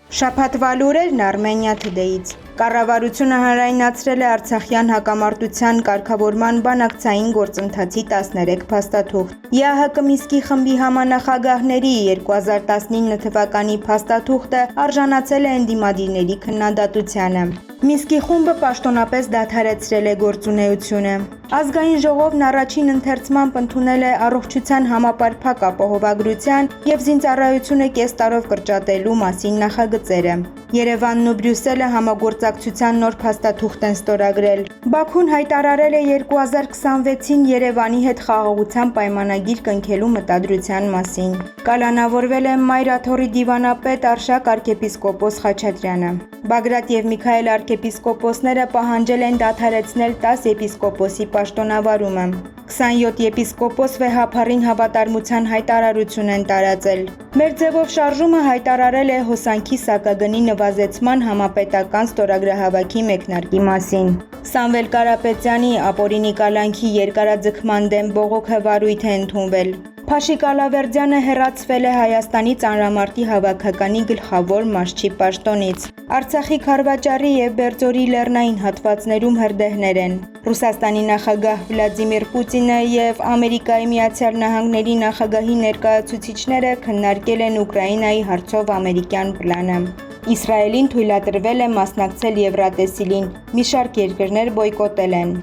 Շաբաթվա լուրերն Armenia Today-ից։ Կառավարությունը հանրայնացրել է Արցախյան հակամարտության կարգավորման բանակցային գործընթացի 13 փաստաթուղթ։ ԵԱՀԿ Մինսկի խմբի համանախագահների 2019 թվականի փաստաթուղթը արժանացել է ընդդիմադիրների քննադատությանը։ Մինսկի խումբը պաշտոնապես դադարեցրել է գործունեությունը։ Ազգային ժողովն առաջին ընթերցմամբ ընդունել է առողջության համապարփակ ապահովագրության և զինծառայությունը կես տարով կրճատելու մասին նախագծերը։ Երևանն ու Բրյուսելը համագործակցության նոր փաստաթուղթ են ստորագրել։ Բաքուն հայտարարել է 2026-ին Երևանի հետ խաղաղության պայմանագիր կնքելու մտադրության մասին։ Կալանավորվել է Մայրաթոռի դիվանապետ Արշակ arczepiskopos Խաչատրյանը։ Բագրատ և Միքայել arczepiskoposները պահանջել են դադարեցնել 10 եպիսկոպոսի պաշտոնավարումը։ 27 եպիսկոպոս վեհափառին հավատարմության հայտարարություն են տարածել։ Մեր ձևով շարժումը հայտարարել է հոսանքի սակագնի նվազեցման համապետական ստորագրահավաքի մեկնարկի մասին։ Սամվել Կարապետյանի ապօրինի կալանքի երկարաձգման դեմ բողոքը վարույթ է ընդունվել։ Փաշիկ Ալավերդյանը հեռացվել է Հայաստանի ծանրամարտի հավաքականի գլխավոր մարզչի պաշտոնից։ Արցախի Քարվաճառի և Բերձորի լեռնային հատվածներում հրդեհներ են։ Ռուսաստանի նախագահ Վլադիմիր Պուտինը և Ամերիկայի Միացյալ Նահանգների նախագահի ներկայացուցիչները քննարկել են Ուկրաինայի հարցով ամերիկյան պլանը։ Իսրայելին թույլատրվել է մասնակցել Եվրատեսիլին, մի շարք երկրներ բոյկոտել են։